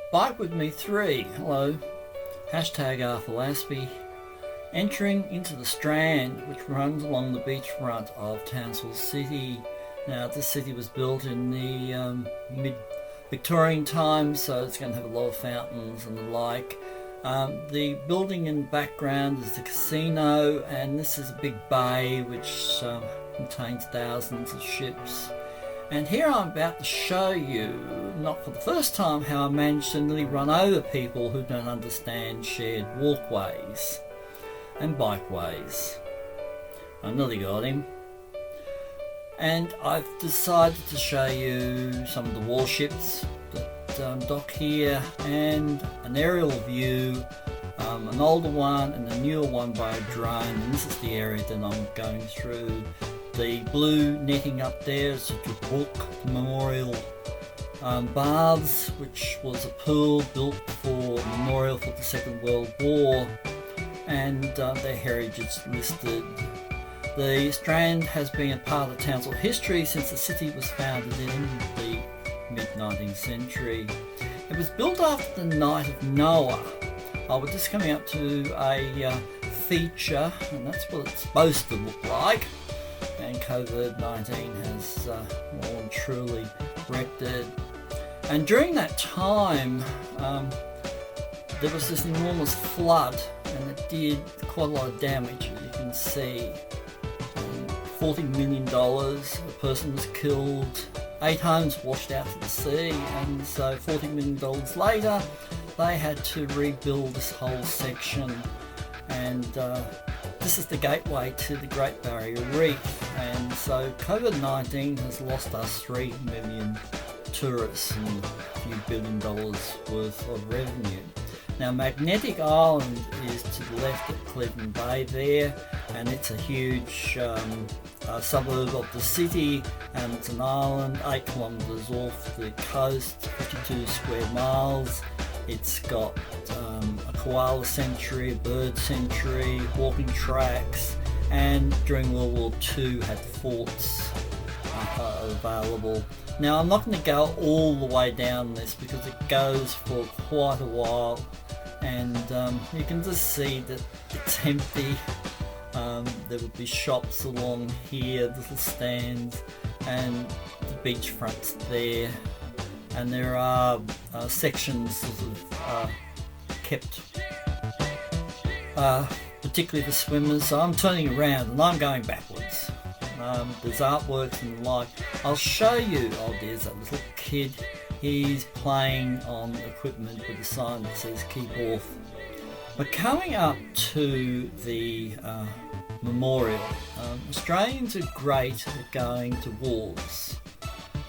Bike with me 3. Hello. Hashtag artfulaspie. Entering into the Strand, which runs along the beachfront of Townsville City. Now, this city was built in the mid-Victorian times, so it's going to have a lot of fountains and the like. The building in the background is the casino, and this is a big bay which contains thousands of ships. And here I'm about to show you, not for the first time, how I managed to nearly run over people who don't understand shared walkways and bikeways. I nearly got him. And I've decided to show you some of the warships that dock here, and an aerial view, an older one and a newer one by a drone, and this is the area that I'm going through. The blue netting up there is the Brook Memorial Baths, which was a pool built for memorial for the Second World War, and their heritage is listed. The Strand has been a part of Townsville history since the city was founded in the mid-19th century. It was built after the Night of Noah. We're just coming up to a feature, and that's what it's supposed to look like. And COVID-19 has well and truly wrecked it. And during that time, there was this enormous flood, and it did quite a lot of damage, as you can see. $40 million, a person was killed, 8 homes washed out to the sea, and so $40 million later, they had to rebuild this whole section. And this is the gateway to the Great Barrier Reef, and so COVID-19 has lost us 3 million tourists and a few $1 billion worth of revenue. Now, Magnetic Island is to the left at Cleveland Bay there, and it's a huge suburb of the city, and it's an island 8 kilometres off the coast, 52 square miles. It's got a koala sanctuary, a bird sanctuary, walking tracks, and during World War II had forts available. Now, I'm not going to go all the way down this because it goes for quite a while, and you can just see that it's empty. There would be shops along here, little stands, and the beachfront's there. And there are sections sort of kept, particularly for swimmers. So I'm turning around and I'm going backwards. There's artworks and the like. I'll show you. Oh, there's that little kid. He's playing on equipment with a sign that says "Keep off." We're coming up to the memorial. Australians are great at going to wars.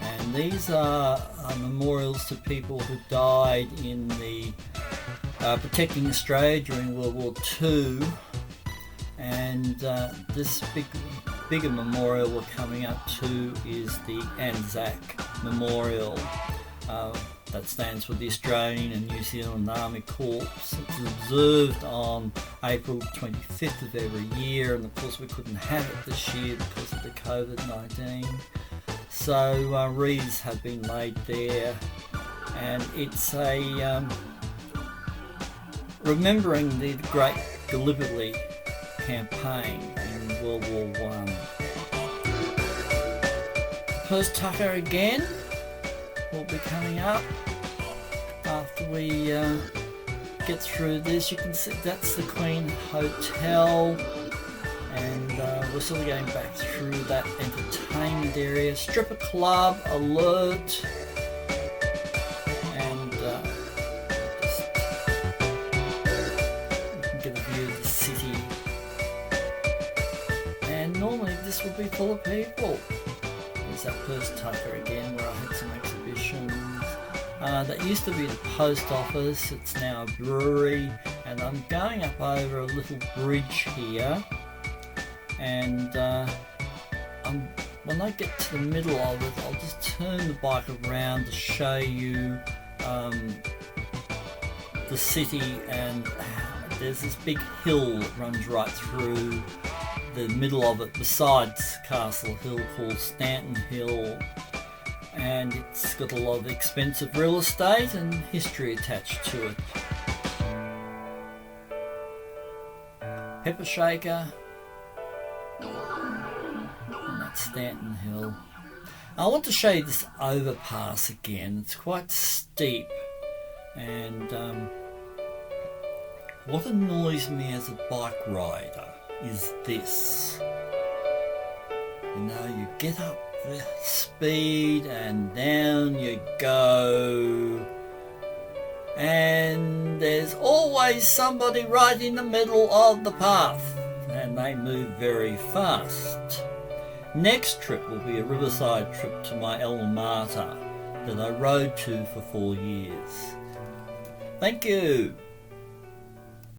And these are memorials to people who died in the protecting Australia during World War II. And this bigger memorial we're coming up to is the Anzac Memorial. That stands for the Australian and New Zealand Army Corps. It's observed on April 25th of every year, and of course we couldn't have it this year because of the COVID-19. So wreaths have been laid there, and it's a remembering the Great Gallipoli campaign in World War I. First Tucker again will be coming up after we get through this. You can see that's the Queen Hotel. And we're sort of going back through that entertainment area. Stripper club alert. And just, you can get a view of the city. And normally this would be full of people. There's that First Tucker again where I had some exhibitions. That used to be the post office. It's now a brewery. And I'm going up over a little bridge here. And when I get to the middle of it, I'll just turn the bike around to show you the city, and there's this big hill that runs right through the middle of it besides Castle Hill called Stanton Hill. and it's got a lot of expensive real estate and history attached to it. Pepper Shaker, and that's Stanton Hill. I want to show you this overpass again. It's quite steep, and what annoys me as a bike rider is this. You know, you get up the speed and down you go, and there's always somebody right in the middle of the path, and they move very fast. Next trip will be a riverside trip to my alma mater that I rode to for 4 years. Thank you.